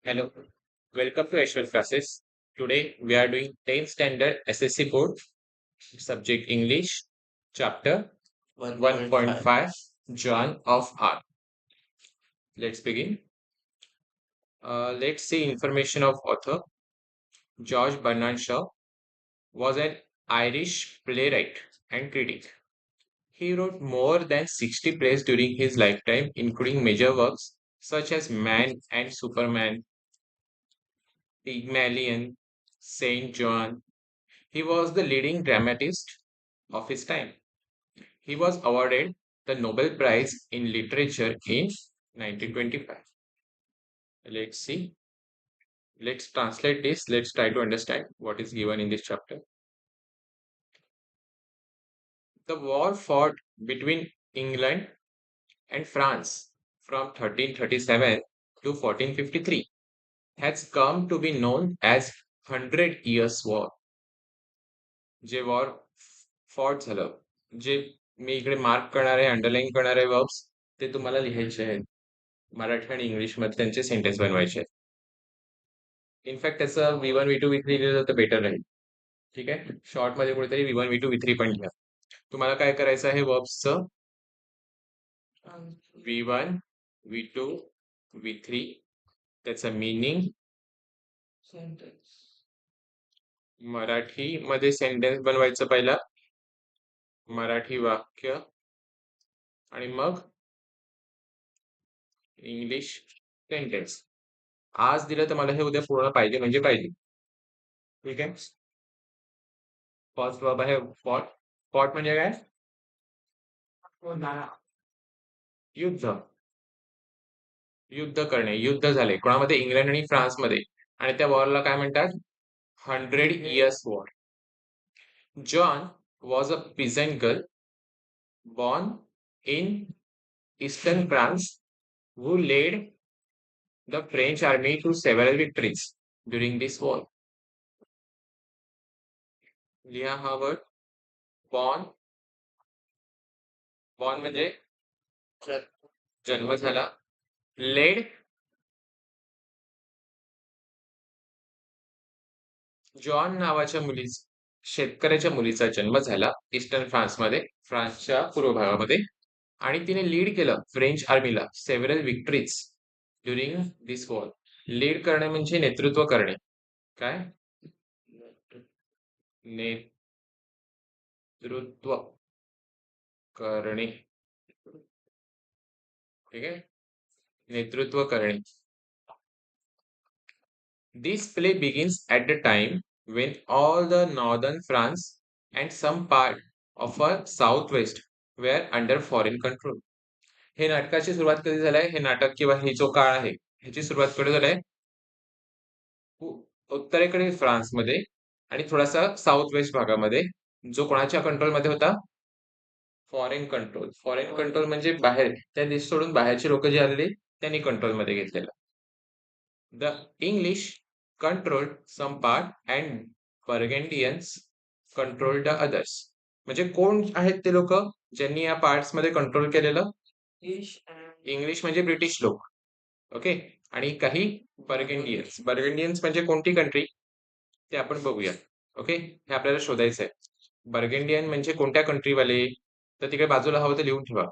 Hello, welcome to Ashwin classes. Today we are doing 10th standard SSC board, subject English, chapter 1.5, Joan of Arc. Let's begin. Let's see information of author. George Bernard Shaw was an Irish playwright and critic. He wrote more than 60 plays during his lifetime, including major works such as Man and Superman, Pygmalion, Saint John. He was the leading dramatist of his time. He was awarded the Nobel Prize in Literature in 1925. Let's see. Let's translate this. Let's try to understand what is given in this chapter. The war fought between England and France from 1337 to 1453 has come to be known as 100 Years' War. जे war fought झालं, जे मी इकडे mark करणारे underline करणारे verbs ते तुम्हाला लिहायचे आहेत मराठी आणि इंग्लिश मध्ये त्यांचे सेंटेन्स बनवायचे आहेत. इनफॅक्ट त्याचं V1 V2 V3 लिहिलं तर बेटर राहील. ठीक आहे, शॉर्ट मध्ये कुठेतरी V1 V2 V3 पण लिहा. तुम्हाला काय करायचं आहे वर्ब्सचं V1 V2 V3 त्याचं मीनिंग मराठी मध्ये सेंटेन्स बनवायचं पहिला मराठी वाक्य आणि मग इंग्लिश सेंटेन्स. आज दिलं तर मला हे उद्या पूर्ण पाहिजे म्हणजे पाहिजे. ठीक आहे. फर्स्ट वर्ब आहे फॉट. फॉट म्हणजे काय? युद्ध. युद्ध करणे, युद्ध झाले कोणामध्ये? इंग्लंड आणि फ्रान्स मध्ये. आणि त्या वॉरला काय म्हणतात? 100 Years war. John was a peasant girl born in eastern France who led the French army to several victories during this war. लिहा हा वर्ड बॉर्न. बॉर्न म्हणजे जन्म झाला. लेड जॉन नावाच्या शेतकऱ्याच्या मुलीचा जन्म झाला ईस्टर्न फ्रान्समध्ये, फ्रान्सच्या पूर्व भागामध्ये. आणि तिने लीड केलं फ्रेंच आर्मीला सेव्हरल विक्टरीज ड्युरिंग दिस वॉर. लीड करणे म्हणजे नेतृत्व करणे. काय? नेतृत्व करणे. ठीक आहे, नेतृत्व करणे. This play begins at the time when all the northern France and some part of our southwest were under foreign control. हे नाटकाची सुरुवात कधी झालाय? हे नाटक किंवा हे जो काळ आहे ह्याची सुरुवात कधी झालाय? उत्तरेकडे फ्रान्समध्ये आणि थोडासा साऊथ वेस्ट भागामध्ये, जो कोणाच्या कंट्रोलमध्ये होता? Foreign control. फॉरेन कंट्रोल म्हणजे बाहेर, त्या देश सोडून बाहेरचे लोक जे आलेले त्यांनी कंट्रोलमध्ये घेतलेलं. The English controlled some part and Burgundians controlled the others. म्हणजे कोण आहेत ते लोक ज्यांनी या पार्ट्स मध्ये कंट्रोल केलेलं? इंग्लिश म्हणजे ब्रिटिश लोक. ओके. आणि काही बर्गेंडियन्स. बर्गेंडियन्स म्हणजे कोणती कंट्री ते आपण बघूया. ओके, हे आपल्याला शोधायचं आहे. बर्गेंडियन म्हणजे कोणत्या कंट्रीवाले? तर तिकडे बाजूला हवं तर लिहून ठेवा.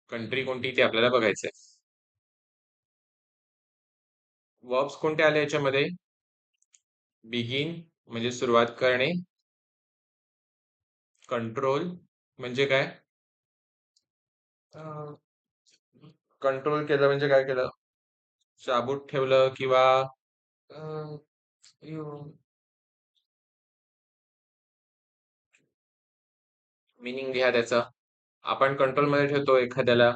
कंट्री कोणती ते आपल्याला बघायचंय. वर्ब्स कोणते आले याच्यामध्ये? बिगिन म्हणजे सुरुवात करणे. कंट्रोल म्हणजे काय? कंट्रोल केलं म्हणजे काय केलं? चाबूत ठेवलं किंवा मिनिंग लिहा त्याचा. आपण कंट्रोल मध्ये ठेवतो एखाद्याला,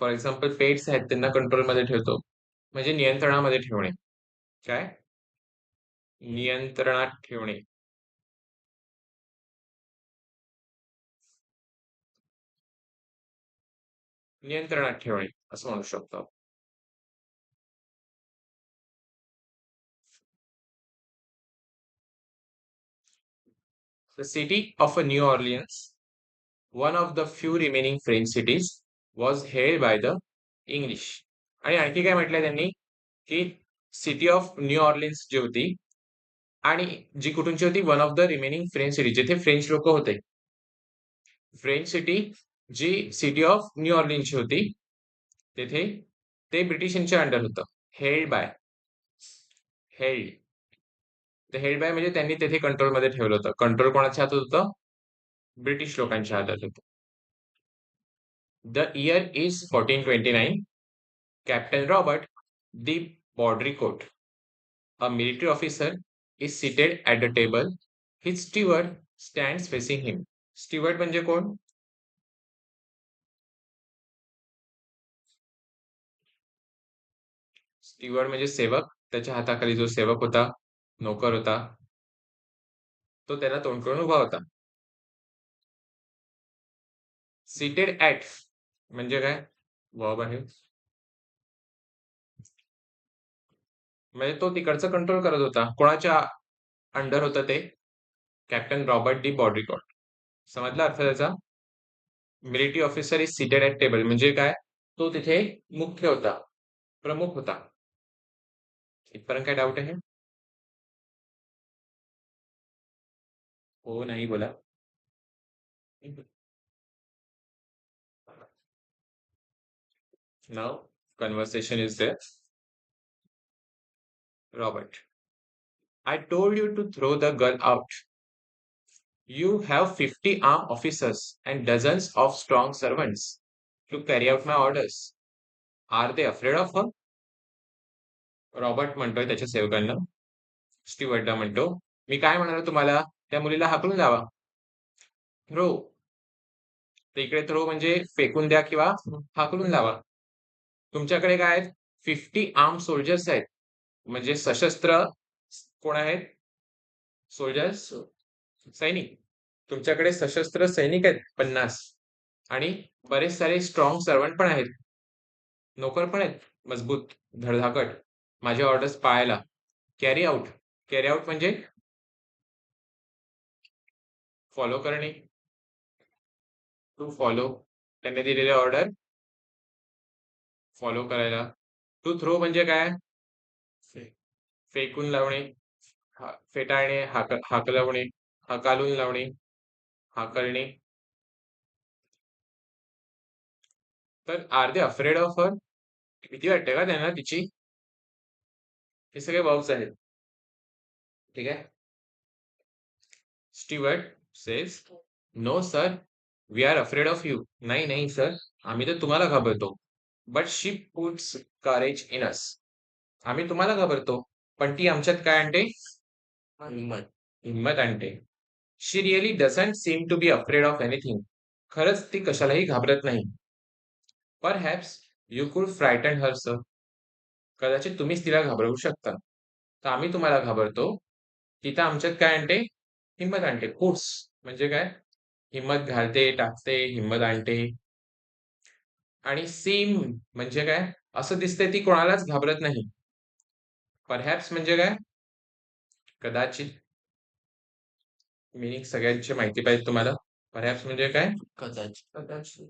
फॉर एक्झाम्पल पेट्स आहेत त्यांना कंट्रोल मध्ये ठेवतो म्हणजे नियंत्रणामध्ये ठेवणे. काय? नियंत्रणात ठेवणे. नियंत्रणात ठेवणे असं म्हणू शकतो. The city of New Orleans, one of the few remaining French cities, was held by the English. आणि आणखी काय म्हटलंय त्यांनी, की सिटी ऑफ न्यू ऑर्लिन्स जी होती आणि जी कुठूनची होती, one of the remaining French city, जिथे फ्रेंच लोक होते. फ्रेंच सिटी जी सिटी ऑफ न्यू ऑर्लिन्सची होती, तेथे ते ब्रिटिशांच्या अंडर होतं. हेल्ड बाय, हेल्ड, ते हेल्ड बाय म्हणजे त्यांनी तेथे कंट्रोलमध्ये ठेवलं होतं. कंट्रोल कोणाच्या हातात होतं? ब्रिटिश लोकांच्या हातात होतं. The year is 1429. Captain Robert de Baudricourt, a military officer, is seated at the table. His steward stands facing him. Steward म्हणजे कोण? स्टीवर्ड म्हणजे सेवक. त्याच्या हाताखाली जो सेवक होता, नोकर होता, तो त्याला तोंड करून उभा होता. सीटेड ऍट म्हणजे काय? वर्ब आहे. म्हणजे तो तिकडचं कंट्रोल करत होता. कोणाच्या अंडर होतं ते? Captain Robert de Baudricourt. समजला अर्थ त्याचा? Military officer is seated at table म्हणजे काय? तो तिथे मुख्य होता, प्रमुख होता. इथपर्यंत काय डाऊट आहे? हो, नाही बोला. Now, conversation is there. Robert, I told you to throw the girl out. You have 50 armed officers and dozens of strong servants to carry out my orders. Are they afraid of her? Robert म्हणतोय त्याच्या सेवकांना. स्टीवर्डला म्हणतो, मी काय म्हणालो तुम्हाला, त्या मुलीला हाकलून लावा. थ्रो, ते इकडे थ्रो म्हणजे फेकून द्या किंवा हाकलून लावा. तुमच्याकडे काय आहेत? 50 आर्म सोल्जर्स आहेत, म्हणजे सशस्त्र कोण आहेत? सोल्जर्स, सैनिक. तुमच्याकडे सशस्त्र सैनिक आहेत 50 आणि बरेच सारे स्ट्रॉंग सर्वंट पण आहेत, नोकर पण आहेत मजबूत, धडधाकट, माझे ऑर्डर्स पाळायला. कॅरी आउट, कॅरी आउट म्हणजे फॉलो करणे, टू फॉलो, त्यांनी दिलेले ऑर्डर फॉलो करायला. टू थ्रो म्हणजे काय? फेकून लावणे, फेटाळणे, हाकलवणे, हकालून लावणे, हाकलणे. तर are they afraid of her? भीती वाटते का त्यांना तिची? हे सगळे वर्ब्स आहेत. ठीक आहे. Steward says, no sir, we are afraid of you. नाही नाही सर, आम्ही तर तुम्हाला घाबरतो. But she puts courage in us. आम्ही तुम्हाला घाबरतो, पण ती आमच्यात काय आणते? हिंमत, हिंमत आणते. She really doesn't seem to be afraid of anything. खरंच ती कशालाही घाबरत नाही. Perhaps you could frighten her sir. कदाचित तुम्हीच तिला घाबरवू शकता. तर आम्ही तुम्हाला घाबरतो, तिथं आमच्यात काय आणते? हिंमत आणते. पुट्स म्हणजे काय? हिंमत घालते, टाकते, हिंमत आणते. आणि सेम म्हणजे काय? असं दिसतंय ती कोणालाच घाबरत नाही. परहॅप्स म्हणजे काय? कदाचित. मीनिंग सगळ्यांची माहिती पाहिजे तुम्हाला. परहॅप्स म्हणजे काय? कदाचित, कदाचित.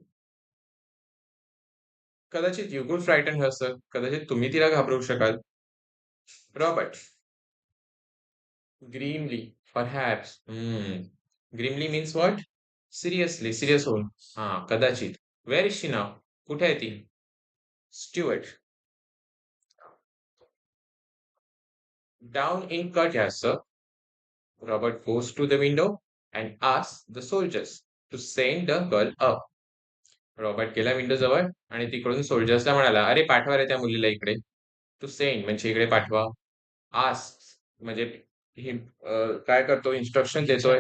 कदाचित you could frighten her sir, कदाचित तुम्ही तिला घाबरवू शकाल. Robert, grimly, perhaps. Grimly means what? Seriously, serious होऊन. हा, कदाचित. वेअर इज शी नाव? कुठे आहे ती? Steward, down in court sir. Robert goes to the window and asks the soldiers to send the girl up. Robert गेला window जवळ आणि तिकडून सोल्जर्सला म्हणाला, अरे पाठवा रे त्या मुलीला इकडे. टू सेंड म्हणजे इकडे पाठवा. आस्क म्हणजे काय करतो? इन्स्ट्रक्शन देतोय,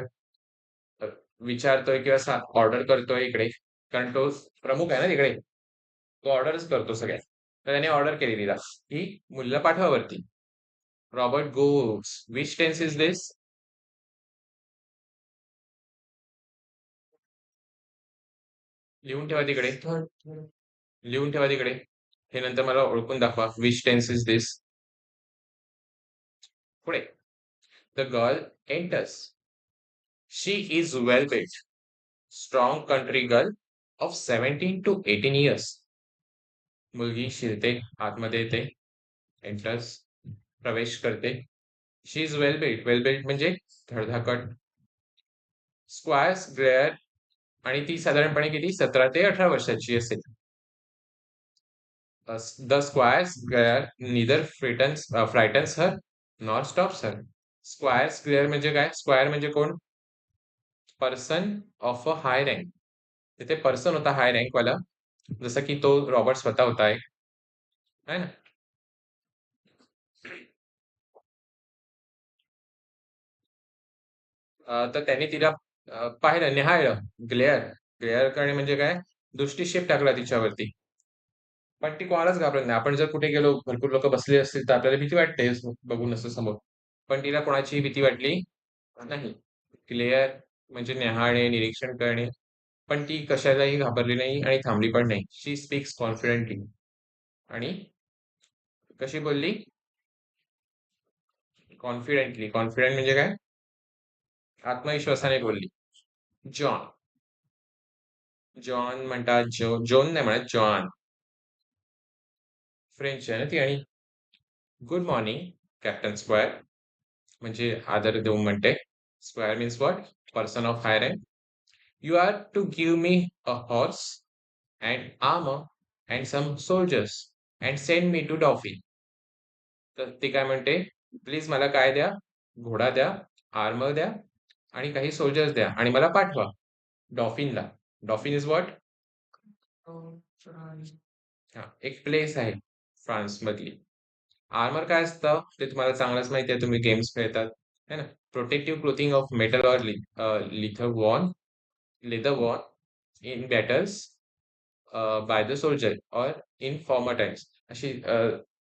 विचारतोय किंवा ऑर्डर करतोय इकडे, कारण तो प्रमुख आहे ना तिकडे, तो ऑर्डरच करतो सगळ्यात. तर त्याने ऑर्डर केली तिला की मुलीला पाठवा वरती. Robert goes, which tense is this? लिहून ठेवा तिकडे, लिहून ठेवा तिकडे. हे नंतर मला ओळखून दाखवा. विच टेन्स इज दिस? पुढे, the girl enters. She is well built, strong country girl, of 17 to 18 years. मुलगी शिरते, आतमध्ये येते, एंटर्स, प्रवेश करते. She is well built. Well built म्हणजे धडधाकट. स्क्वायर्स ग्रेअर आणि ती साधारणपणे किती 17 ते 18 वर्षाची असेल. The squires greyer neither frightens her nor stops her. Squires greyer म्हणजे काय? स्क्वायर म्हणजे कोण? Person of a high rank. तिथे पर्सन होता हाय रँक वाला, जसं की तो रॉबर्ट स्वतः होता एक, है ना? तर त्याने तिला पाहिलं, निहाळलं. ग्लेअर ग्लेअर करणे म्हणजे काय? दृष्टिक्षेप टाकला तिच्यावरती. पण ती कोणालाच घाबरत नाही. आपण जर कुठे गेलो, भरपूर लोक बसले असतील, तर आपल्याला भीती वाटते बघून असं समोर. पण तिला कोणाची भीती वाटली नाही. क्लिअर म्हणजे निहाळणे, निरीक्षण करणे. पण ती कशालाही घाबरली नाही आणि थांबली पण नाही. शी स्पीक्स कॉन्फिडेंटली. आणि कशी बोलली? कॉन्फिडेंटली. कॉन्फिडेंट म्हणजे काय? आत्मविश्वासाने बोलली. जॉन. जॉन म्हणतात, जोन नाही म्हणत, जॉन. फ्रेंच आहे ना ती. आणि गुड मॉर्निंग कॅप्टन स्क्वायर म्हणजे आदर देऊन म्हणते. Squire means what? Person of high rank. You are to give me a horse and armour and some soldiers and send me to Dauphin. तर ती काय म्हणते? प्लीज मला काय द्या? घोडा द्या, आर्मर द्या आणि काही सोल्जर्स द्या आणि मला पाठवा डॉफिनला. डॉफिन इज व्हॉट? हा, एक प्लेस आहे फ्रान्स मधली. आर्मर काय असतं ते तुम्हाला चांगलंच माहिती आहे, तुम्ही गेम्स खेळतात है ना. Protective clothing of metal or leather worn leather worn in battles by the soldier or in former times. अशी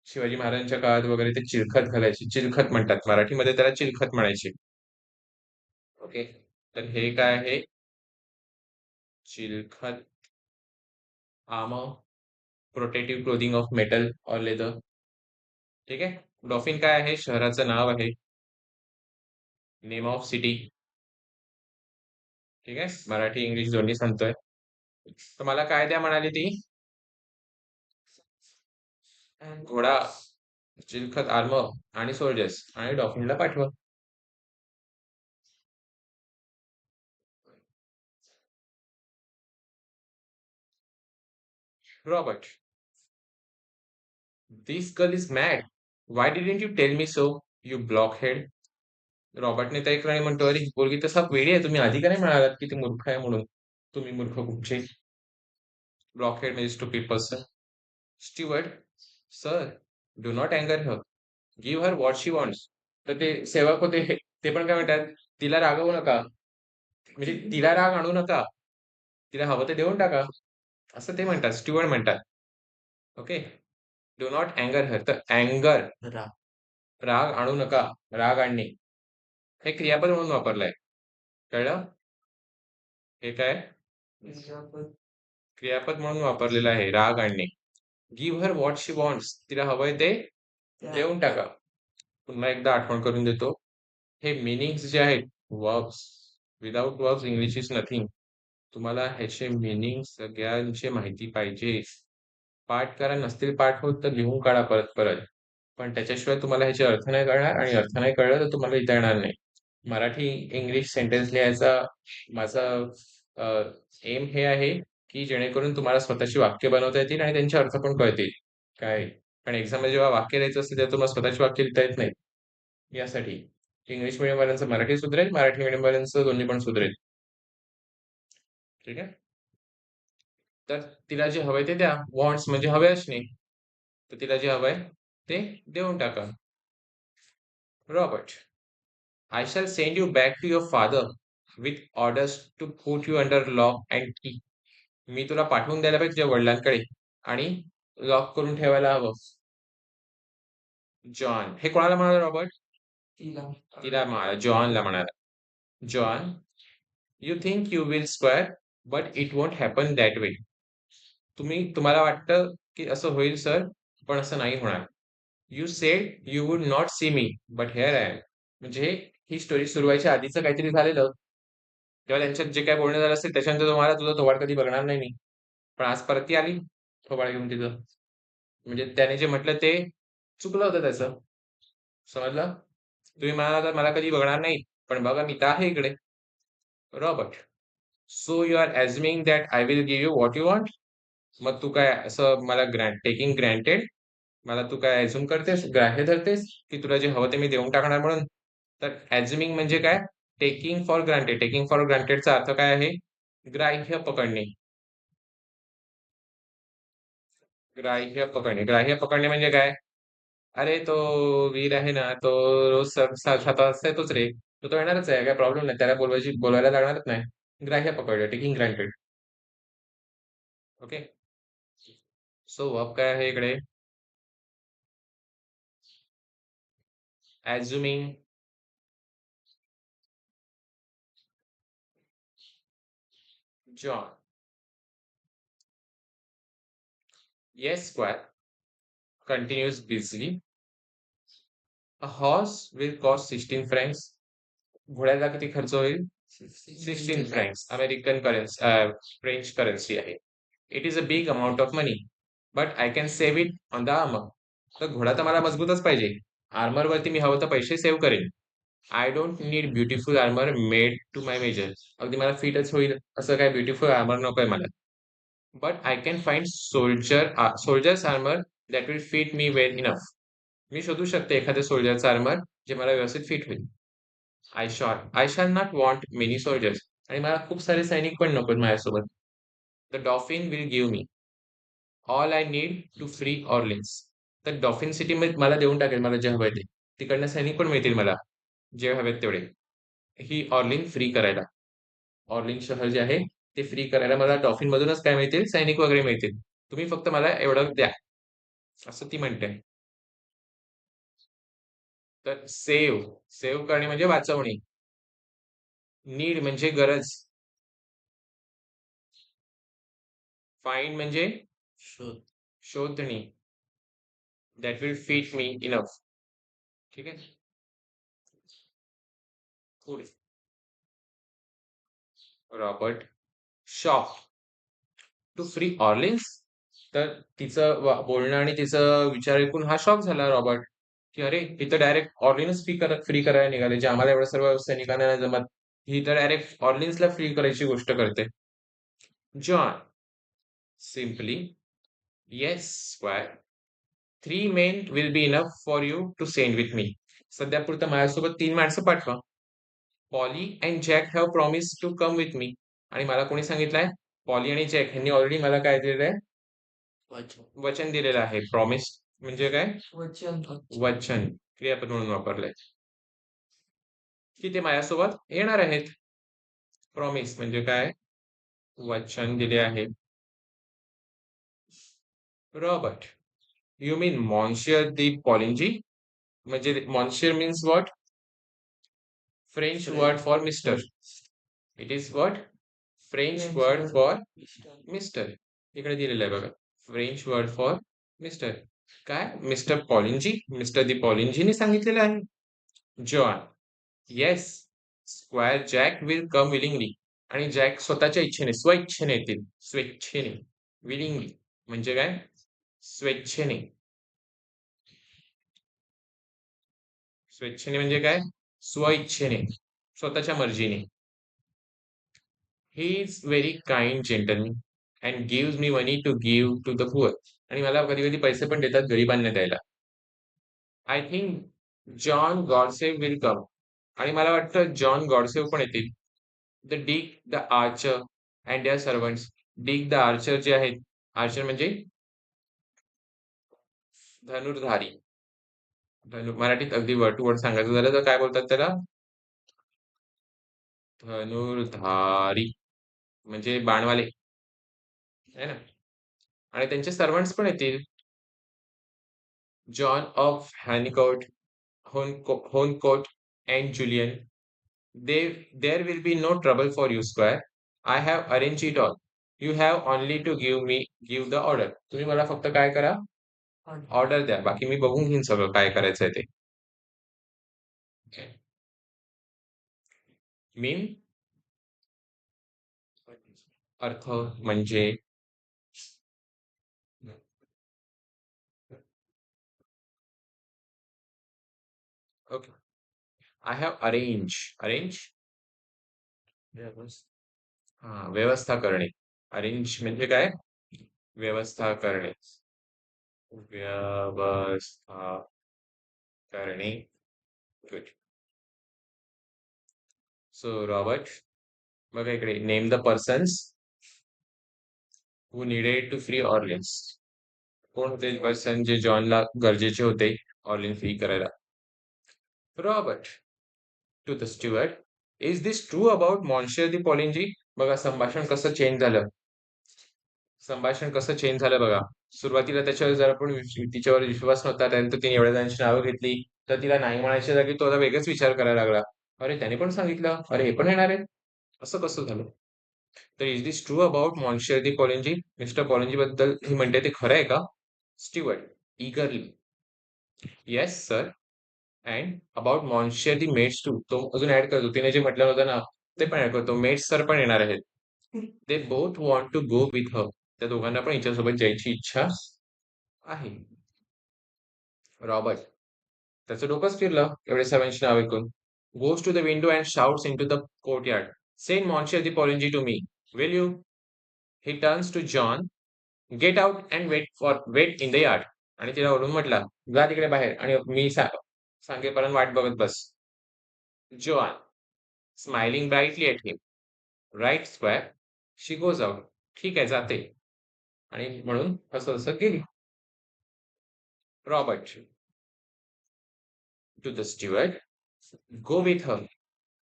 शिवाजी महाराजांच्या काळात वगैरे ते चिलखत घालायचे. चिलखत म्हणतात मराठीमध्ये त्याला, चिलखत म्हणायचे. ओके. तर हे काय आहे? चिलखत. Armour, protective clothing of metal or leather. ठीक आहे. डॉफिन काय आहे? शहराचं नाव आहे. Name of city. ठीक आहे. मराठी इंग्लिश दोन्ही सांगतोय. तर मला काय द्या म्हणाली ती? घोडा, चिलखत, आर्मर आणि सोल्जर्स आणि डॉफिनला पाठवा. Robert. This girl is mad. Why didn't you tell me so, you blockhead. रॉबर्टने त्या ठिकाणी म्हणतो, अरे ही पोरगी तसा वेडी आहे, तुम्ही आधी का नाही म्हणालात की ती मूर्ख आहे म्हणून. तुम्ही मूर्ख कुठचे? ब्लॉकहेड म्हणजे stupid person. Steward. Sir, do not अँगर her. Give her what she wants. तर ते सेवक होते, ते पण काय म्हणतात? तिला रागवू नका. म्हणजे तिला राग आणू नका. तिला हवं ते देऊन टाका. असं ते म्हणतात, स्टीवर्ड म्हणतात. ओके. डू नॉट अँगर हर. तर अँगर, राग आणू नका, राग आणणे, हे क्रियापद म्हणून वापरलंय. कळलं? हे काय? क्रियापद म्हणून वापरलेलं आहे, राग आणणे. Give her what she wants. तिला हवंय ते देऊन टाका. पुन्हा एकदा आठवण करून देतो. हे मीनिंग्स जे आहेत, verbs, without verbs English is nothing. तुम्हाला ह्याचे मीनिंग सगळ्यांची माहिती पाहिजे. पाठ करा, नसतील पाठ होत तर लिहून काढा परत परत. पण त्याच्याशिवाय तुम्हाला ह्याचे अर्थ नाही कळणार, आणि अर्थ नाही कळलं तर तुम्हाला लिहिता येणार नाही. मराठी इंग्लिश सेंटेन्स लिहायचा माझा एम हे आहे की जेणेकरून तुम्हाला स्वतःची वाक्य बनवता येतील आणि त्यांचे अर्थ पण कळतील. काय? पण एक्झामला जेव्हा वाक्य लिहायचं असतं तेव्हा तुम्हाला स्वतःची वाक्य लिहिता येत नाही. यासाठी इंग्लिश मीडियम वाल्यांचं मराठी सुधरेल, मराठी मीडियम वाल्यांचं दोन्ही पण सुधरेल. ठीक आहे. तर तिला जे हवंय ते द्या. वॉन्ट्स म्हणजे हवे असणे. तर तिला जे हवंय ते देऊन टाका. Robert. I shall send you back to your father with orders to put you under lock and key. मी तुला पाठवून द्यायला पाहिजे तुझ्या वडिलांकडे आणि लॉक करून ठेवायला हवं. जॉन. हे कोणाला म्हणाला रॉबर्ट? तिला म्हणाला, जॉनला म्हणाला. John, you think you will square but it won't happen that way. तुम्हाला वाटतं की असं होईल सर, पण असं नाही होणार. You said you would not see me but here I am. म्हणजे ही स्टोरी सुरू व्हायच्या आधीचं काहीतरी झालेलं, तेव्हा त्यांच्यात जे काय बोलणं झालं असेल त्याच्यानंतर तुम्हाला तुझा तोवाड कधी बघणार नाही मी. पण आज परत ती आली थोबाड घेऊन तिथं. म्हणजे त्याने जे म्हटलं ते चुकलं होतं त्याचं. समजलं? तुम्ही म्हणाला तर मला कधी बघणार नाही. पण बघा मी तर आहे इकडे. Robert. So you are assuming that I will give you what you want? मग तू काय असं मला टेकिंग ग्रँटेड मला तू काय अझ्युम करतेस, ग्राह्य धरतेस, की तुला जे हवं ते मी देऊन टाकणार म्हणून? तर अझ्युमिंग म्हणजे काय? Taking for granted. Taking for ग्रांटेडचा अर्थ काय आहे? ग्राह्य पकडणे. ग्राह्य पकडणे. ग्राह्य पकडणे म्हणजे काय? अरे तो वीर आहे ना, तो रोज 7 वाजता येतोच रे. तो येणारच आहे. काही प्रॉब्लेम नाही. त्याला बोलवायला लागणारच नाही. ग्राह्य पकडलं. Taking granted. Okay. So verb काय आहे इकडे? Assuming. Joan. Yes squire continues busily. A horse will cost 16 francs. घोड्याला किती खर्च होईल? 16 francs. American currency, French currency आहे. It is a big amount of money, but I can save it on the armour. तर घोडा तर मला मजबूतच पाहिजे. आर्मर वरती मी हवं तर पैसे सेव्ह करेन. I don't need beautiful armour made to my measure. अगदी मला फिटच होईल असं काय ब्युटिफुल आर्मर नकोय मला. But I can find soldiers armour that will fit me well enough. मी शोधू शकते एखाद्या सोल्जरचा आर्मर जे मला व्यवस्थित फिट होईल. I shall not want many soldiers. आणि मला खूप सारे सैनिक पण नकोत माझ्यासोबत. The Dauphin will give me all I need to free Orleans. तर डॉफिन सिटी मध्ये मला देऊन टाकेल मला जे हवंय ते. तिकडनं सैनिक पण मिळतील मला जे हवेत तेवढे. ही ऑर्लिन फ्री करायला. ऑर्लिन शहर जे आहे ते फ्री करायला मला डॉफिन मधूनच काय मिळतील? सैनिक वगैरे मिळतील. तुम्ही फक्त मला एवढं द्या, असं ती म्हणते. तर सेव्ह करणे म्हणजे वाचवणे. नीड म्हणजे गरज. फाइंड म्हणजे शोधणे. That will fit me enough. ठीक आहे. पुढे. Robert shock to free Orleans. तर तिचं बोलणं आणि तिचं विचार ऐकून हा शॉक झाला रॉबर्ट, की अरे इथं डायरेक्ट ऑर्लिन्स फ्री करायला निघाले, जे आम्हाला एवढं सर्व सैनिकांना नाही जमत. ही तर डायरेक्ट ऑर्लिन्सला फ्री करायची गोष्ट करते. John simply yes squire 3 men will be enough for you to send with me. सध्या पुरतं माझ्यासोबत 3 माणसं पाठवा. Polly and Jack have promise to come with me. आणि मला कोणी सांगितलंय? पॉली आणि जॅक यांनी ऑलरेडी मला काय दिलेलं आहे? वचन दिलेलं आहे. प्रॉमिस म्हणजे काय? वचन. क्रियापद म्हणून वापरलंय की ते माझ्यासोबत येणार आहेत. प्रॉमिस म्हणजे काय? वचन दिले आहे. Robert you mean monsieur de Poulengey. म्हणजे monsieur means what? French word for mister. It is what? French word for mister. इकडे दिलेलं आहे बघा. French word for mister. काय? Mister Poulengey. मिस्टर दी पॉलिंजीने सांगितलेलं आहे. Joan yes squire Jack will come willingly. आणि जॅक स्वतःच्या इच्छेने स्वइच्छेने येतील. स्वेच्छेने. विलिंगली म्हणजे काय? स्वेच्छेने. स्वेच्छेने म्हणजे काय? स्वइच्छेने. स्वतःच्या मर्जीने. He is very kind gentleman and gives me money to give to the poor. आणि मला कधी कधी पैसे पण देतात गरिबांना द्यायला. I think John Godsave will come. आणि मला वाटतं जॉन गॉडसेव पण येतील. The Dick the archer and their servants. Dick the archer जे आहेत, आर्चर म्हणजे धनुर्धारी. मराठीत अगदी वर्ड टू वर्ड सांगायचं झालं तर काय बोलतात त्याला? धनुर्धारी म्हणजे बाणवाले आहे ना. आणि त्यांचे सर्वंट्स पण येतील. John of Honecourt, Honecourt and Julian. There will be no trouble for you, Squire. I have arranged it all. You have only to give the order. तुम्ही मला फक्त काय करा? ऑर्डर द्या. बाकी मी बघून घेईन सगळं काय करायचंय ते. मीन अर्थ म्हणजे ओके. आय हॅव अरेंज हा, व्यवस्था करणे. अरेंज म्हणजे काय? व्यवस्था करणे. व्यवस्था करणे. गुड. सो रॉबर्ट, बघा इकडे, name the persons who needed to free Orleans. कोण होते पर्सन जे जॉनला गरजेचे होते ऑर्लिन फ्री करायला? Robert to the steward, is this true about monsieur de Poulengey? बघा संभाषण कसं चेंज झालं. संभाषण कसं चेंज झालं बघा. सुरुवातीला त्याच्यावर जर आपण तिच्यावर विश्वास नव्हता, त्यानंतर तिने एवढ्या जणांची नावं घेतली, तर तिला नाही म्हणायच्या जागी तो आता वेगळाच विचार करायला लागला. अरे त्याने पण सांगितलं, अरे हे पण येणार आहे, असं कसं झालं? तर is this true about monsieur de Poulengey? Mister Poulengey बद्दल ही म्हणते ते खरं आहे का? Steward eagerly, yes sir. And about monsieur de Metz too, तो अजून ऍड करतो, तिने जे म्हटलं होतं ना ते पण ऍड करतो, मेड्स सर पण येणार आहेत. They both want to go with her, त्या दोघांना पण हिच्यासोबत जायची इच्छा आहे. रॉबर्ट, त्याचं डोकंच फिरलं एवढे सर्वांची नाव ऐकून. Goes to the window and shouts in to the courtyard, send monsieur de Poligny to me, will you? He turns to John, get out and wait in the yard. आणि तिला ओरडून म्हटला, जा तिकडे बाहेर आणि मी सांगेपर्यंत वाट बघत बस. Joan smiling brightly at him, right squire. She goes out, ठीक आहे जाते. आणि म्हणून हसत हसत गेली. Robert to the steward, go with her,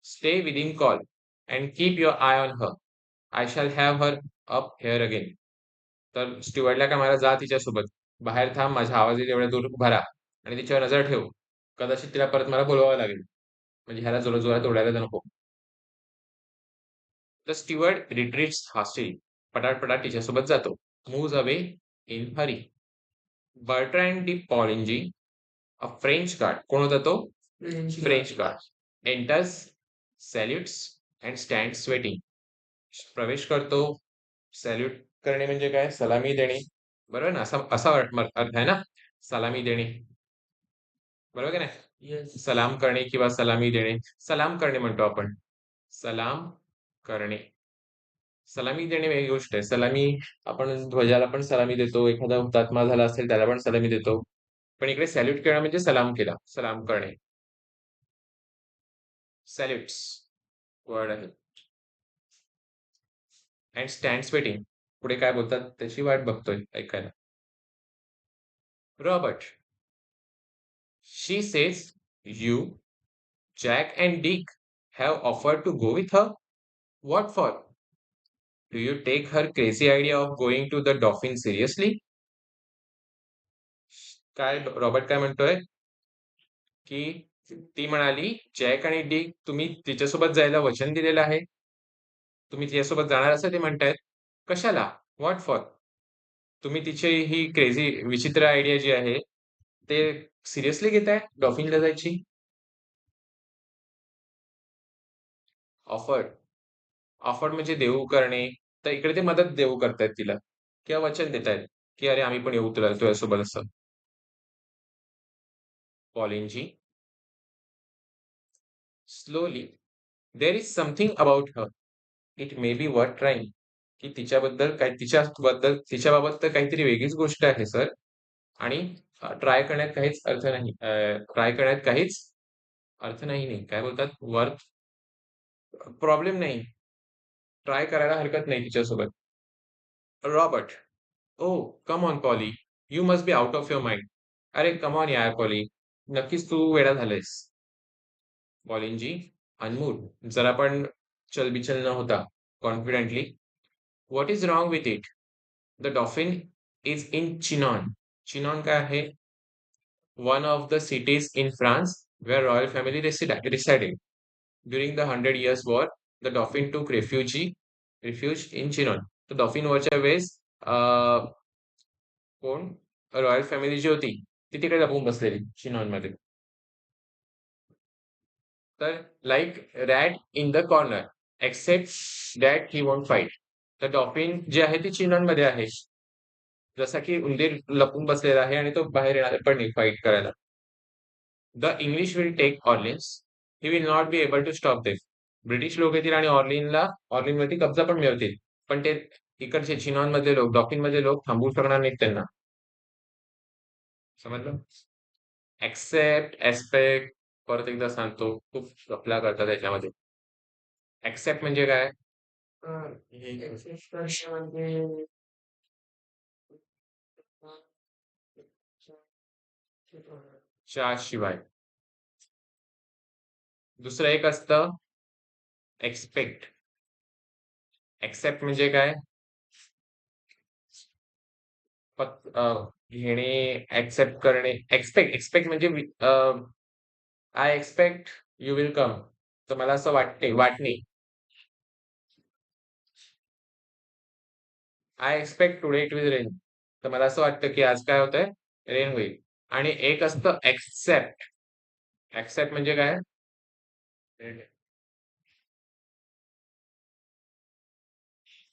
stay within call, and keep your eye on her. I shall have her up here again. तर स्टीवर्डला काय मला, जा तिच्यासोबत बाहेर थांब, माझा आवाज येईल एवढ्या दूर उभा राहा आणि तिच्यावर नजर ठेव. कदाचित तिला परत मला बोलवावं लागेल, म्हणजे ह्याला जोरात जोरात ओरडायला नको. The steward retreats hastily. पटाट पटाट तिच्यासोबत जातो. Moves away in hurry. Bertrand de Poulengey, a French guard. कोण होता तो? French guard. Enters, salutes and stand sweating. प्रवेश करतो. सॅल्यूट करणे म्हणजे काय? सलामी देणे. बरोबर ना? असा असा अर्थ आहे ना, सलामी देणे. बरोबर की नाही? सलाम करणे किंवा सलामी देणे. सलाम करणे म्हणतो आपण. सलाम करणे. सलामी देणे वेगळी गोष्ट आहे. सलामी, आपण ध्वजाला पण सलामी देतो. एखादा हुतात्मा झाला असेल त्याला पण सलामी देतो. पण इकडे सॅल्यूट करणं म्हणजे सलाम केला. सलाम करणे. सॅल्यूट्स वर्ड आहे. And stands waiting. पुढे काय बोलतात त्याची वाट बघतोय ऐकायला. Robert, she says you, Jack and Dick have offered to go with her. What for? Do you take her crazy idea of going to the Dauphin seriously? काय Robert काय म्हणतोय की ती म्हणाली, जॅक आणि डिक तुम्ही तिच्यासोबत जायला वचन दिलेलं आहे, तुम्ही तिच्यासोबत जाणार असं ते म्हणतायत. कशाला? What for? तुम्ही तिची ही क्रेझी विचित्र आयडिया जी आहे ते सिरियसली घेताय डॉल्फिनला जायची? ऑफर्ड, ऑफर्ड म्हणजे देऊ करणे. तर इकडे ते मदत देऊ करतायत तिला किंवा वचन देतायत की अरे आम्ही पण येऊ तुला तुझ्यासोबत असं. Poulengey slowly, there is something about her, it may be worth trying. की तिच्याबद्दल काय, तिच्याबद्दल तिच्याबाबत तर काहीतरी वेगळीच गोष्ट आहे सर. आणि ट्राय करण्यात काहीच अर्थ नाही. ट्राय करण्यात काहीच अर्थ नाही. नाही काय बोलतात, वर्थ, प्रॉब्लेम नाही. ट्राय करायला हरकत नाही तिच्यासोबत. Robert, oh come on Polly, you must be out of your mind. अरे कम ऑन यार पॉली, नक्कीच तू वेडा झालायस. पॉलिनजी अनमूड, जरा पण चलबिचल न होता, confidently, what is wrong with it? The डॉफिन is in chinon. Chinon काय आहे? One of the cities in France where royal family resided. During the Hundred Years' War, the Dauphin took refuge in Chinon. तर डॉफिन वॉरच्या वेळेस कोण, royal family जी होती ती तिकडे लपून बसलेली चिनॉन मध्ये. तर like rat in the corner except that he won't fight. तर डॉफिन जे आहे ती चिनॉन मध्ये आहे, जसा की उंदीर लपून बसलेला आहे आणि तो बाहेर येणार पण नाही फाईट करायला. The English will take Orleans. He will not be able to stop them. British लोक येतील आणि ऑर्लिनवरती कब्जा पण मिळवतील. पण ते इकडचे चिनॉन लोक, डॉकिन मधले लोक थांबवू शकणार नाहीत त्यांना. समजलं? एक्सेप्ट, एस्पेक्ट, परत एकदा सांगतो, खूप आपल्या करतात त्याच्यामध्ये. एक्सेप्ट म्हणजे काय? च्या शिवाय. दुसरं एक असतं एक्सपेक्ट. एक्सेप्ट म्हणजे काय? घेणे, एक्सेप्ट करणे. एक्सपेक्ट एक्सपेक्ट म्हणजे I expect you will come. तर मला असं वाटणे. I expect today it will rain. तर मला असं वाटतं की आज काय होतंय? रेन होईल. आणि एक असतं एक्सेप्ट. एक्सेप्ट म्हणजे काय?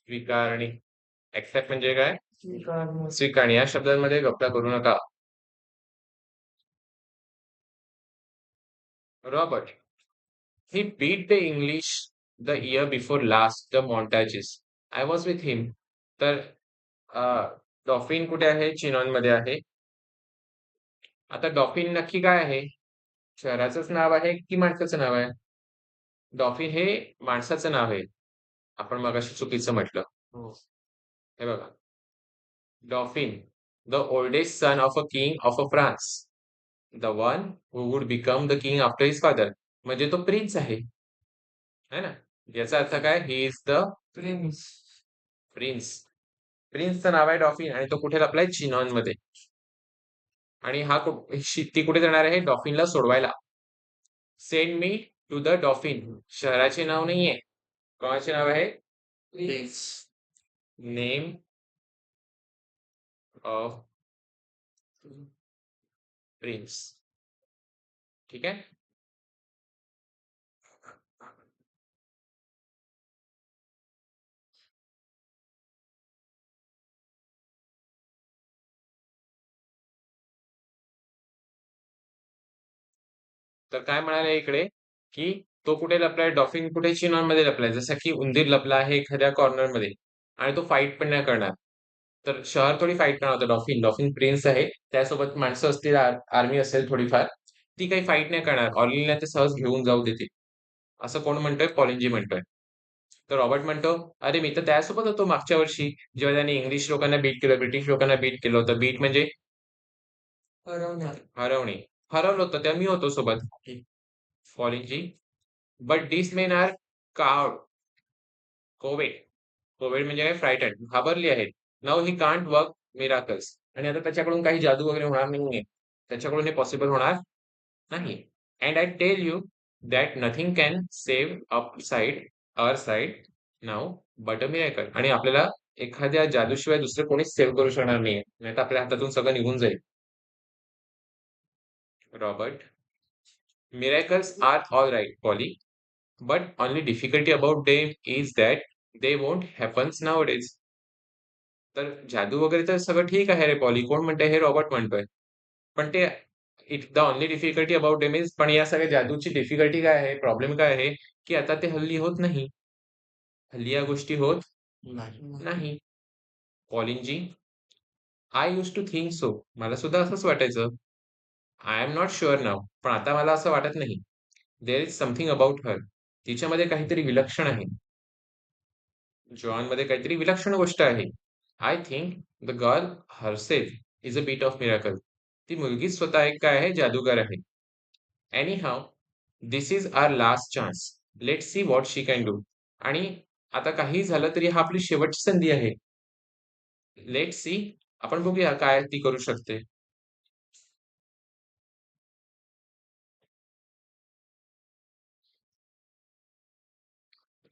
स्वीकारणे. एक्सेप्ट म्हणजे काय? स्वीकारणे. या शब्दांमध्ये गप्पा करू नका. Robert. He beat the English the year before last, the Montages. I was with him. तर डॉफिन कुठे आहे? चिनॉनमध्ये आहे. आता डॉफिन नक्की काय आहे? शहराचंच नाव आहे की माणसाचं नाव आहे? डॉफिन हे माणसाचं नाव आहे. आपण मगाशी चुकीचं म्हटलं. हे बघा. Dauphin, the oldest son of a king of a France. The one who would become the king after his father. म्हणजे तो प्रिन्स आहे. है ना? याचा अर्थ काय? He is the prince. Prince. प्रिन्सचं नाव आहे डॉफिन आणि तो कुठे लपलाय? चिनॉन मध्ये. आणि ती कुठे जाणार आहे? डॉफिनला सोडवायला. Send me to the Dauphin. शहराचे नाव नाहीये. कोणाचे नाव आहे? प्रिन्स. Name of prince. ठीक आहे. तर काय म्हणाले इकडे, की तो कुठे लपलाय? डॉल्फिन कुठे? चिनॉनमध्ये लपलाय. जसं की उंदीर लपला आहे एखाद्या कॉर्नरमध्ये आणि तो फाईट पण नाही करणार. तर शहर थोडी फाईट करणार होतं. डॉल्फिन डॉल्फिन प्रिन्स आहे. त्यासोबत माणसं असतील, आर्मी असेल थोडीफार. ती काही फाईट नाही करणार. ऑलिनला ते सहज घेऊन जाऊ देतील. असं कोण म्हणतोय? पॉलिनजी म्हणतोय. तर रॉबर्ट म्हणतो, "अरे मी तर त्यासोबत होतो मागच्या वर्षी, जेव्हा त्याने इंग्लिश लोकांना बीट केलं, ब्रिटिश लोकांना बीट केलं होतं." बीट म्हणजे हरवणे. हरवलं होतं तेव्हा मी होतो सोबत. Poulengey. But this men are cowed. Cowed. Cowed म्हणजे काय? फ्रायटन. घाबरली आहेत. Now he can't work miracles. आणि आता त्याच्याकडून काही जादू वगैरे होणार नाहीये. त्याच्याकडून हे पॉसिबल होणार नाही. And I tell you that nothing can save our side now but a miracle. आणि आपल्याला एखाद्या जादूशिवाय दुसरं कोणीच सेव्ह करू शकणार नाहीये. नाहीतर आपल्या हातातून सगळं निघून जाईल. Robert. Miracles are all right, Polly, but only difficulty about them is that they won't happen nowadays. तर जादू वगैरे तर सगळं ठीक आहे रे पॉली. कोण म्हणतंय? हे रॉबर्ट म्हणतोय. पण ते the only difficulty about them is, पण या सगळ्या जादूची डिफिकल्टी काय आहे? प्रॉब्लेम काय आहे? की आता ते हल्ली होत नाही. हल्ली या गोष्टी होत नाही. Poulengey. I used to think so. मला सुद्धा असंच वाटायचं. I am not sure now. पण आता मला असं वाटत नाही. There is something about her. तिच्यामध्ये काहीतरी विलक्षण आहे. जॉनमध्ये काहीतरी विलक्षण गोष्ट आहे. I think the girl herself is a bit of miracle. ती मुलगी स्वतः एक काय आहे? जादूगार आहे. Anyhow, this is our last chance. Let's see what she can do. आणि आता काही झालं तरी हा आपली शेवटची संधी आहे. Let's see. आपण बघूया काय ती करू शकते.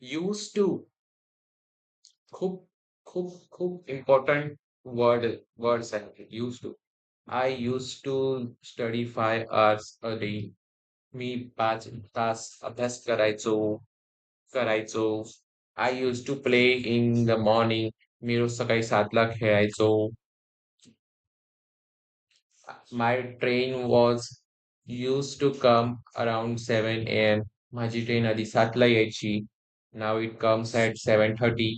Use to. खूप खूप खूप इम्पॉर्टंट वर्ड्स आहेत. Use to. I use to study 5 hours a day. मी 5 तास अभ्यास करायचो. I use to play in the morning. मी रोज सकाळी 7 ला खेळायचो. My train was used to come around 7 a.m. माझी ट्रेन आधी 7ला यायची. Now it comes at 7:30.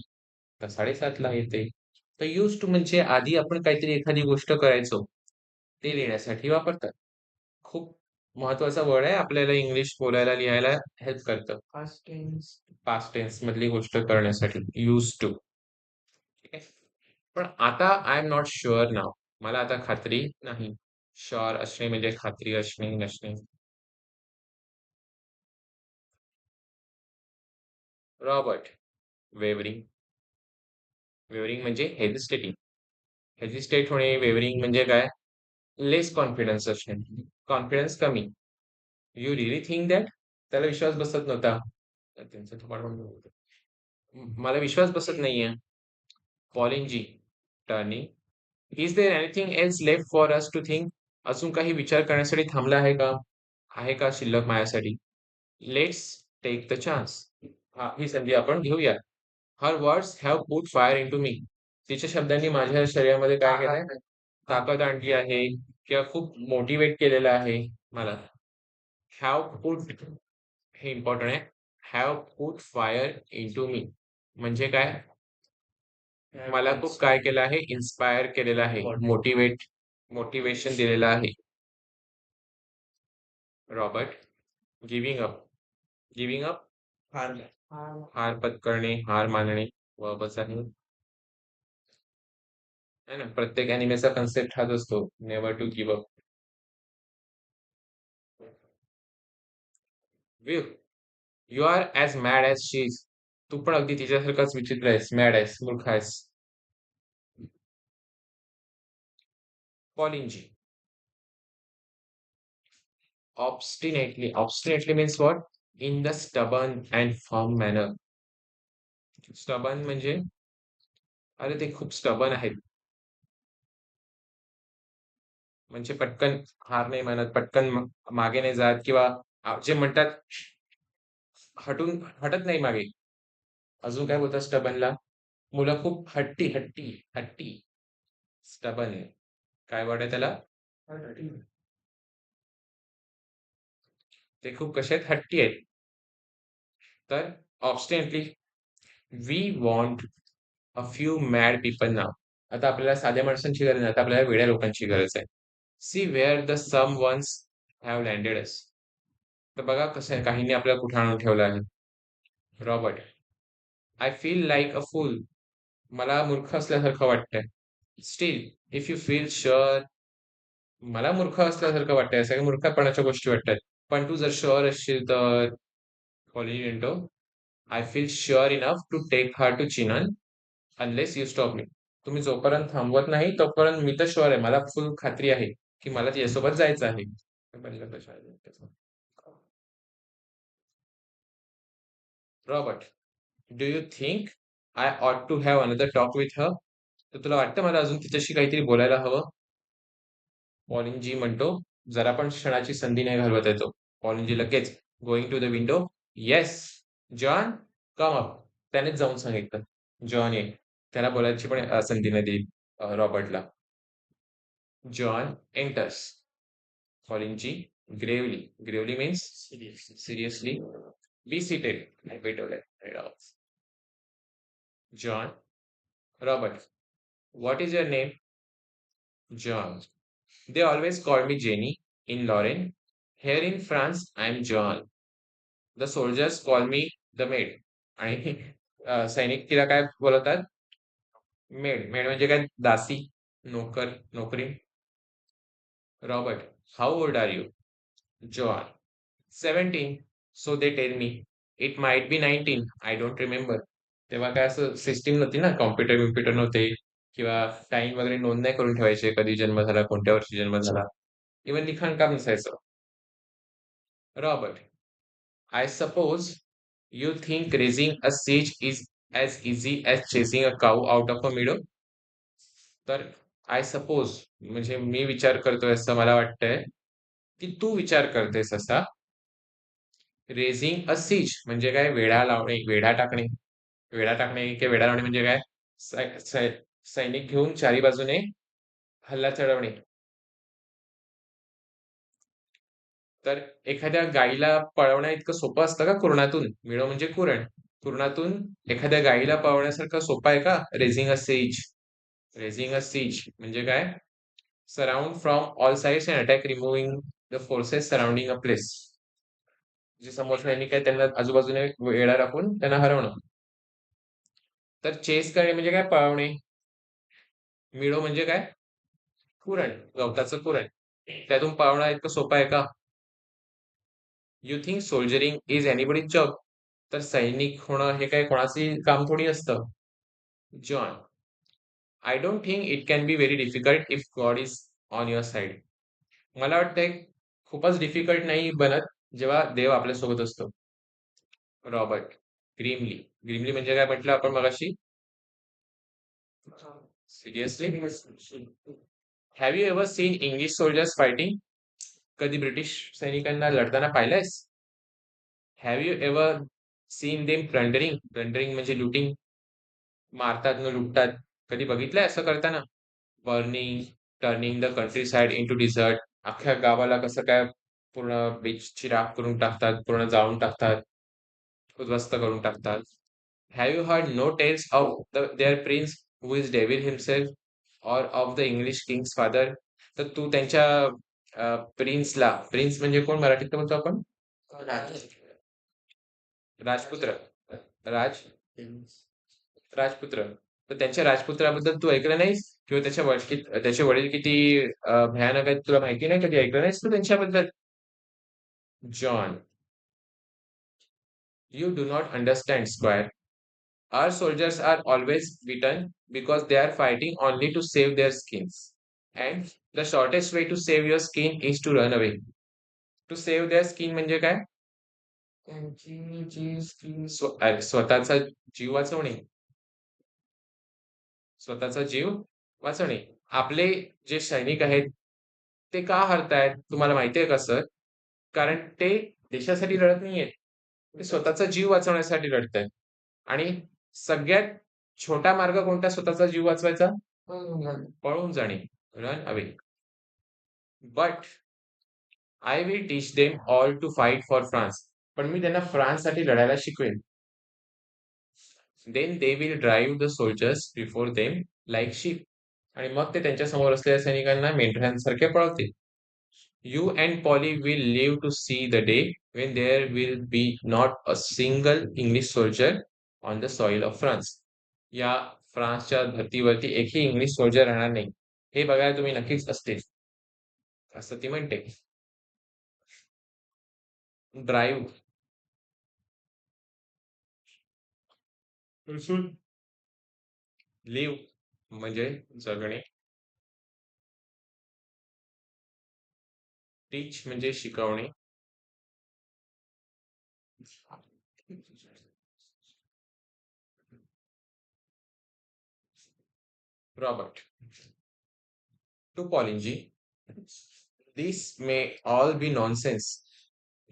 तर 7:30ला येते. तर used to म्हणजे आधी आपण काहीतरी एखादी गोष्ट करायचो, ते लिहिण्यासाठी वापरतात. खूप महत्वाचा वर्ड आहे. आपल्याला इंग्लिश बोलायला, लिहायला हेल्प करतं. पास्ट टेन्स मधली गोष्ट करण्यासाठी used to. ठीक आहे. पण आता आय एम नॉट शुअर नाव. मला आता खात्री नाही. शुअर असणे म्हणजे खात्री असणे, नसणे. रॉबर्ट. वेवरिंग. वेवरिंग म्हणजे हेजिस्टेटिंग. हेजिस्टेट होणे, वेवरिंग म्हणजे काय? लेस कॉन्फिडन्स असणे. कॉन्फिडन्स कमी. You really think that? त्याला विश्वास बसत नव्हता. त्यांचं थोबाड बंद होतं. मला विश्वास बसत नाहीये. Pauline ji. Turning. Is there anything else left for us to think? अजून काही विचार करण्यासाठी थांबलं आहे का? आहे का शिल्लक माझ्यासाठी? Let's take the chance. हा, ही संधी आपण घेऊया. Her words have put fire into me. तिच्या शब्दांनी माझ्या शरीरामध्ये काय केलंय? ताकद आणली आहे किंवा खूप मोटिवेट केलेलं आहे मला. हॅव पुट, हे इम्पॉर्टंट आहे. Have put fire into me म्हणजे काय? मला खूप काय केलं आहे? इन्स्पायर केलेलं आहे. मोटिवेशन दिलेलं आहे. Robert. Giving up. Giving up. हार पत्करणे, हार मानणे. व बस आहे. है ना? प्रत्येक अॅनिमेचा कन्सेप्ट हाच असतो. Never to give up. You are as mad as she is. तू पण अगदी तिच्यासारखाच विचित्र आहेस, मॅड आहेस, मूर्ख आहेस. Poulengey. Obstinately. Obstinately means what? In the stubborn and firm manner. Stubborn म्हणजे अरे ते खूप स्टबर्न आहेत. म्हणजे पटकन हार नाही मानत, पटकन मागे नाही जात किंवा जे म्हणतात हटत नाही मागे. अजून काय बोलतात स्टबनला? मुलं खूप हट्टी, हट्टी, हट्टी. स्टबन. काय वर्ड आहे त्याला? ते खूप कसे आहेत? हट्टी आहेत. तर obstinately. We want a few mad people now. आता आपल्याला साध्या माणसांची गरज नाही, आता आपल्याला वेड्या लोकांची गरज आहे. See where the some ones have landed us. तर बघा कसं आहे, काहींनी आपल्याला कुठे आणून ठेवलं आहे. Robert. I feel like a fool. मला मूर्ख असल्यासारखं वाटतंय. Still. If you feel sure. मला मूर्ख असल्यासारखं वाटतंय. सगळ्या मूर्खपणाच्या गोष्टी वाटतात. पण तू जर शुअर असशील तर. पॉलिनिंटो. I feel sure enough to take her to Chinon unless you stop me. तुम्ही जोपर्यंत थांबवत नाही तोपर्यंत मी तर शुअर आहे. मला फुल खात्री आहे की मला तिच्यासोबत जायचं आहे. Robert. Do you think I ought to have another talk with her? तर तुला वाटतं मला अजून तिच्याशी काहीतरी बोलायला हवं? पॉलिनजी म्हणतो, जरा पण क्षणाची संधी नाही घालवत आहे तो. पॉलिनजी लगेच going to the window. Yes. John. Come up. त्यानेच जाऊन सांगितलं. जॉन ये. त्याला बोलायची पण संधी नाही दिली रॉबर्टला. Joan enters. Poulengey gravely. Gravely means seriously. Be seated. नाही पेटवलंय. Joan. Robert. What is your name? Joan. They always call me Jenny in Lorraine. Here in France, I'm John. The soldiers call me the maid. आणि सैनिक तिला काय बोलवतात? Made. Made म्हणजे काय? दासी, नोकर, नोकरी. Robert. How old are you? John. 17. So they tell me. It might be 19. I don't remember. तेव्हा काय असं सिस्टीम नव्हती ना, कॉम्प्युटर नव्हते किंवा टाइम वगैरे नोंद नाही करून ठेवायचे, कधी जन्म झाला, कोणत्या वर्षी जन्म झाला. इव्हन लिखाण काम नसायचं. Robert. I suppose you think raising a siege is as easy as chasing a cow out of a meadow? तर आय सपोज म्हणजे मी विचार करतोय असं मला वाटतंय की तू विचार करतेस असा. रेझिंग अ सीज म्हणजे काय? वेढा लावणे, वेढा टाकणे. वेढा टाकणे किंवा वेढा लावणे म्हणजे काय? सैनिक घेऊन चारी बाजूने हल्ला चढवणे. तर एखाद्या गाईला पळवण्या इतकं सोपं असतं का कुरणातून? मिळव म्हणजे कुरण. कुरणातून एखाद्या गाईला पळवण्यासारखं सोपं आहे का? रेझिंग अ सेज. रेझिंग अ सिege म्हणजे काय? Surround from all sides and attack removing the forces surrounding a place. जे समोर सैनिक आहे त्यांना आजूबाजूने वेढा राखून त्यांना हरवणं. तर चेस करणे म्हणजे काय? पळवणे. मिळव म्हणजे काय? कुरण, गवताचं कुरण. त्यातून पळवणं इतकं सोपं आहे का? You think soldiering is anybody's job? तर सैनिक होणं हे काही कोणाचंही काम थोडी असतं. John, I don't think it can be very difficult if God is on your side. मला वाटतंय खूपच डिफिकल्ट नाही बनत जेव्हा देव आपल्यासोबत असतो. रॉबर्ट, ग्रीमली. ग्रीमली म्हणजे काय म्हटलं आपण मगाशी? Seriously? Have you ever seen English soldiers fighting? कधी ब्रिटिश सैनिकांना लढताना पाहिलंयस? Have you ever seen them plundering? Plundering म्हणजे लुटिंग. मारतात न लुटतात. कधी बघितलंय असं करताना? Burning, turning the countryside into desert. अख्ख्या गावाला कसं काय पूर्ण बीचची राख करून टाकतात, पूर्ण जाळून टाकतात, उद्ध्वस्त करून टाकतात. Have you heard no tales of their prince who is devil himself or of the English king's father? तर तू त्यांच्या प्रिन्सला, प्रिन्स म्हणजे कोण मराठीत बोलतो आपण? राजपुत्र. राज राजपुत्र. तर त्यांच्या राजपुत्राबद्दल तू ऐकलं नाहीस? किंवा त्याचे वडील किती भयानक आहेत तुला माहिती नाही? कधी ऐकलं नाहीस तू त्यांच्याबद्दल? John, you do not understand, Squire. Our soldiers are always beaten because they are fighting only to save their skins. And the shortest way to save your skin is to run away. To save their skin म्हणजे काय? त्यांची जी skin स्वतःचा जीव वाचवणे. स्वतःचा जीव वाचवणे. आपले जे सैनिक आहेत, ते का हरतायत? तुम्हाला माहिती आहे का सर? कारण ते देशासाठी लढत नाहीयेत. ते स्वतःचा जीव वाचवण्यासाठी लढतायत. आणि सगळ्यात छोटा मार्ग कोणता स्वतःचा जीव वाचवायचा? पळून जाणे. Run away. But I will teach them all to fight for France. पण मी त्यांना फ्रान्ससाठी लढायला शिकवेन. Then they will drive the soldiers before them like sheep. आणि मग ते त्यांच्या समोर असलेल्या सैनिकांना मेंढरांसारखे पळवतील. You and Polly will live to see the day when there will be not a single English soldier on the soil of France. या फ्रान्सच्या धर्तीवरती एकही इंग्लिश सोल्जर राहणार नाही. हे बघायला तुम्ही नक्कीच असतील, असं ती म्हणते. ड्राईव्ह लिव्ह म्हणजे जगणे. टीच म्हणजे शिकवणे. Robert, to Poulengey, this may all be nonsense.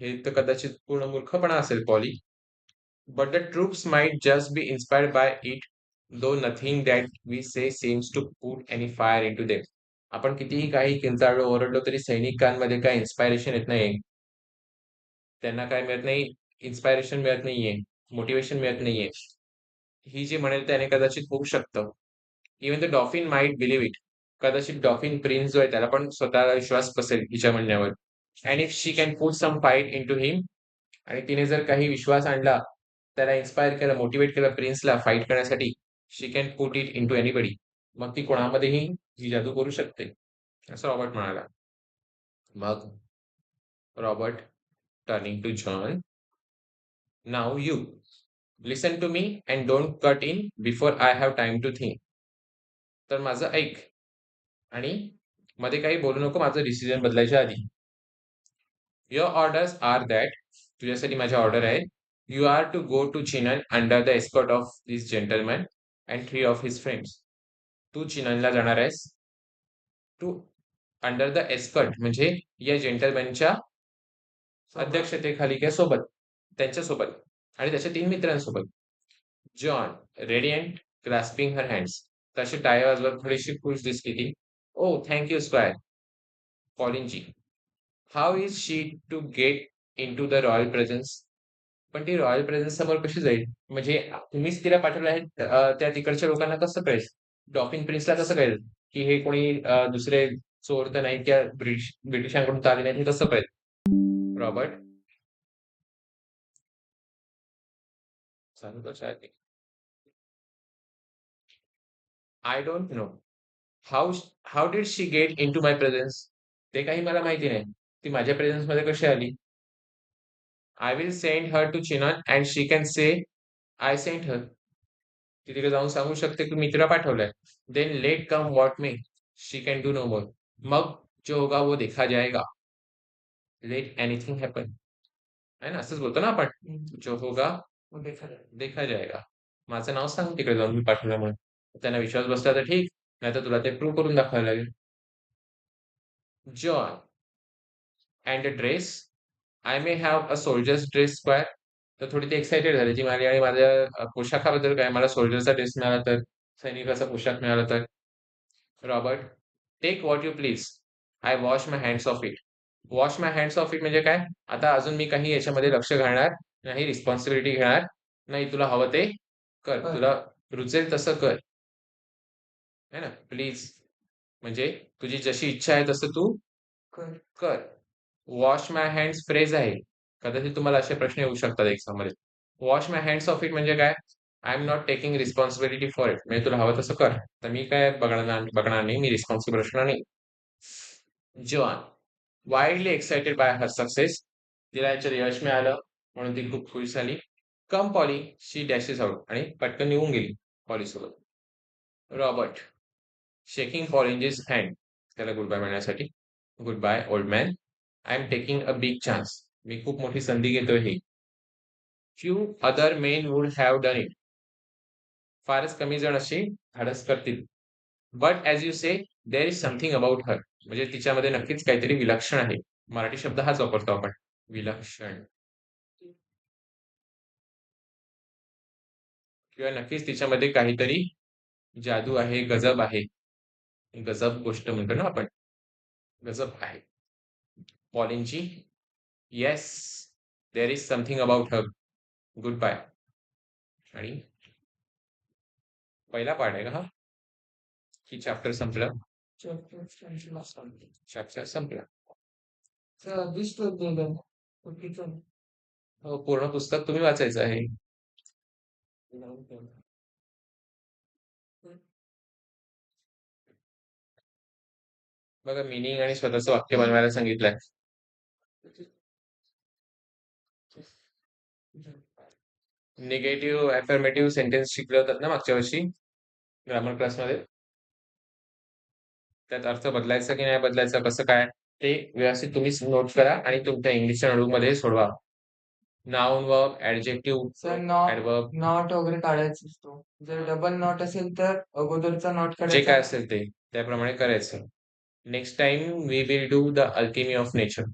हे तर कदाचित पूर्ण मूर्खपणा असेल पॉली. But the troops might just be inspired by it, though nothing that we say seems to put any fire into them. आपण कितीही काही किंचाळलो ओरडलो तरी सैनिकांमध्ये काय इन्स्पायरेशन येत नाही. त्यांना काय मिळत नाही? इन्स्पायरेशन मिळत नाहीये, मोटिवेशन मिळत नाहीये. ही जी म्हणेल त्याने कदाचित होऊ शकतं. Even the dolphin might believe it. कदाचित डॉल्फिन प्रिन्स जो आहे त्याला पण स्वतःला विश्वास बसेल हिच्या म्हणण्यावर. And if she can put some fight into him, आणि तिने जर काही विश्वास आणला, त्याला इन्स्पायर केलं, मोटिवेट केलं प्रिन्सला फाईट करण्यासाठी, she can put it into anybody. मग ती कोणामध्येही ही जादू करू शकते, असं रॉबर्ट म्हणाला. मग Robert turning to John, now you listen to me and don't cut in before I have time to think. तर माझं ऐक आणि मध्ये काही बोलू नको माझं डिसिजन बदलायच्या आधी. युअर ऑर्डर्स आर दॅट, तुझ्यासाठी माझ्या ऑर्डर आहे. You are to go to Chinon under the escort of this gentleman and 3 of his friends. तू चिननला जाणार आहेस. टू अंडर द एस्कॉर्ट म्हणजे या जेंटलमॅनच्या अध्यक्षतेखाली किंवा सोबत, त्यांच्यासोबत आणि त्याच्या 3 मित्रांसोबत. Joan, radiant, grasping her hands. तशी टाळ्या वाजवत थोडीशी खुश दिसली ती. Oh thank you squire. कॉलिन जी. How is she to get in to royal रॉयल प्रेझन्स? पण ती रॉयल प्रेझन्स समोर कशी जाईल? म्हणजे तुम्हीच तिला पाठवलं आहे, त्या तिकडच्या लोकांना कसं कळेल? डॉकिन प्रिन्सला कसं कळेल, की हे कोणी दुसरे चोर तर नाही किंवा ब्रिटिशांकडून तर आले नाहीत, हे कसं कळेल? रॉबर्ट, चालू कर शाळेत. I don't know. How how did she get in to my presence? ते काही मला माहिती नाही. ती माझ्या प्रेझेन्स मध्ये कशी आली? I will send her to Chinon and she can say I sent her. ती तिकडे जाऊन सांगू शकते की मी तिला पाठवलंय. Then let come what may, she can do no more. मग जो होगा वो देखा जाएगा. Let anything happen. आहे ना, असंच बोलतो ना आपण. जो होगा वो देखा जाएगा. माझं नाव सांग तिकडे जाऊन मी पाठवल्यामुळे. त्यांना विश्वास बसला तर ठीक, नाहीतर तुला ते प्रूव्ह करून दाखवायला लागेल. John and a dress. I may have a soldiers dress square. तर थोडी ती एक्साइटेड झाली ती माझी आणि माझ्या पोशाखाबद्दल काय, मला सोल्जरचा ड्रेस मिळाला तर, सैनिकाचा पोशाख मिळाला तर. Robert, take what you please. I wash my hands of it. Wash my hands of it म्हणजे काय? आता अजून मी काही याच्यामध्ये लक्ष घालणार नाही, रिस्पॉन्सिबिलिटी घेणार नाही. तुला हवं ते कर, तुला रुचेल तसं कर, है ना? प्लीज म्हणजे तुझी जशी इच्छा आहे तसं तू कर. वॉश माय हँड्स फ्रेज आहे. कदाचित तुम्हाला असे प्रश्न येऊ शकतात एक्झाममध्ये. Wash my hands of it म्हणजे काय? I am not taking responsibility for it. म्हणजे तुला हवं तसं कर. तर मी काय बघणार नाही, मी रिस्पॉन्सिबल असणार नाही. Joan, wildly excited by her success. तिला याच्यात यश मिळालं म्हणून ती खूप खुश झाली. कम पॉली, शी डॅशेस आउट आणि पटकन निघून गेली पॉली सोबत. रॉबर्ट, शेकिंग पॉलिंजेस हँड, त्याला गुड बाय म्हणण्यासाठी. Goodbye old man. I am taking a big chance. मी खूप मोठी संधी घेतोय ही. Few other men would have done it. फारच कमी जण अशी धाडस करतील. But as you say, there is something about her. म्हणजे तिच्यामध्ये नक्कीच काहीतरी विलक्षण आहे. मराठी शब्द हाच वापरतो आपण, विलक्षण. किंवा नक्कीच तिच्यामध्ये काहीतरी जादू आहे, गजब आहे. गजब गोष्ट म्हणतो ना आपण, गजब आहे. पॉलिनची, yes, there is something about her. Goodbye. आणि पहिला पार्ट आहे का हा? की चॅप्टर संपलं? चॅप्टर संपला. हो, पूर्ण पुस्तक तुम्ही वाचायचं आहे. बघा, मिनिंग आणि स्वतःचं वाक्य बनवायला सांगितलंय. निगेटिव्ह अफर्मेटिव्ह सेंटेन्स शिकले होतात ना मागच्या वर्षी ग्रामर क्लासमध्ये. त्यात अर्थ बदलायचा की नाही बदलायचा, कसं काय ते व्यवस्थित तुम्ही नोट करा आणि तुमच्या इंग्लिशच्या नोटबुकमध्ये सोडवा. Noun, verb, adjective, sir adverb, not वगैरे काढायचा असतो. जर डबल नॉट असेल तर अगोदरचा नॉट जे काढायचा. काय असेल ते त्याप्रमाणे करायचं. Next time we will do the alchemy of nature.